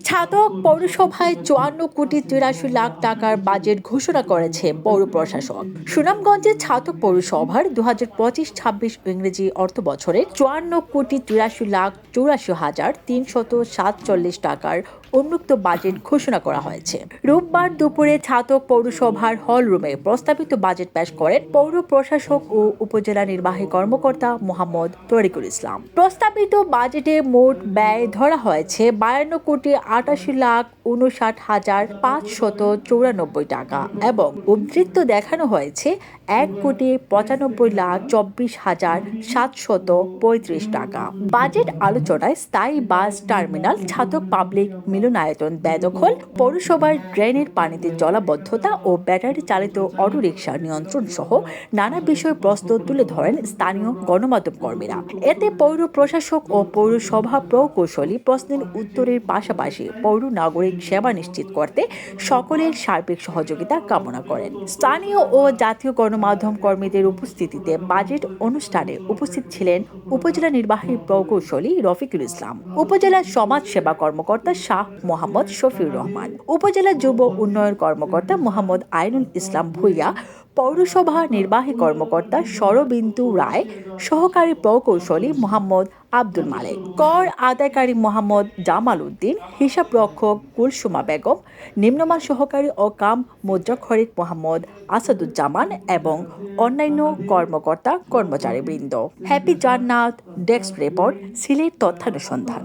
ছাতক পৌরসভায় ৫৪,৮৩,০০,০০,০০০ টাকার বাজেট ঘোষণা করেছে পৌর প্রশাসক। সুনামগঞ্জের ছাতক পৌরসভার ২০২৫-২৬ ইংরেজি অর্থ বছরে ৫৪,৮৩,৩৪৭ টাকার উন্মুক্ত বাজেট ঘোষণা করা হয়েছে। রোববার দুপুরে ছাতক পৌরসভার হল রুমে প্রস্তাবিত বাজেট পেশ করেন পৌর প্রশাসক ও উপজেলা নির্বাহী কর্মকর্তা মোহাম্মদ তরিকুল ইসলাম। প্রস্তাবিত বাজেটে মোট ব্যয় ধরা হয়েছে ৫২,৫৯,৫৯৪ টাকা এবং উদ্ধৃত দেখানো হয়েছে ১,৯৫,২৪,৭৩৫ টাকা। বাজেট আলোচনায় স্থায়ী বাস টার্মিনাল, ছাতক পাবলিক মিলনায়তন বেদখল, পৌরসভার ড্রেনের পানিতে জলাবদ্ধতা ও ব্যাটারি চালিত অটোরিকশা নিয়ন্ত্রণ সহ নানা বিষয় প্রশ্ন তুলে ধরেন স্থানীয় গণমাধ্যম কর্মীরা। এতে পৌর প্রশাসক ও পৌরসভা প্রকৌশলী প্রশ্নের উত্তরের পাশাপাশি পৌর নাগরিক সেবা নিশ্চিত করতে সকলের সার্বিক সহযোগিতা কামনা করেন। স্থানীয় ও জাতীয় গণমাধ্যম কর্মীদের উপস্থিতিতে বাজেট অনুষ্ঠানে উপস্থিত ছিলেন উপজেলা নির্বাহী প্রকৌশলী রফিকুল ইসলাম, উপজেলা সমাজ সেবা কর্মকর্তা শাহ মোহাম্মদ শফিউর রহমান, উপজেলা যুব উন্নয়ন কর্মকর্তা মোহাম্মদ আইনুল ইসলাম ভূঁইয়া, পৌরসভা নির্বাহী কর্মকর্তা শরবিন্দু রায়, সহকারী প্রকৌশলী মোহাম্মদ আব্দুল মালেক, কর আদায়কারী মোহাম্মদ জামাল উদ্দিন, হিসাবরক্ষক কুলসুমা বেগম, নিম্নমান সহকারী ও কাম মুদ্রাক্ষরিক মোহাম্মদ আসাদুজ্জামান এবং অন্যান্য কর্মকর্তা কর্মচারীবৃন্দ। হ্যাপি জান্নাত, ডেস্ক রিপোর্ট, সিলেট তথ্যানুসন্ধান।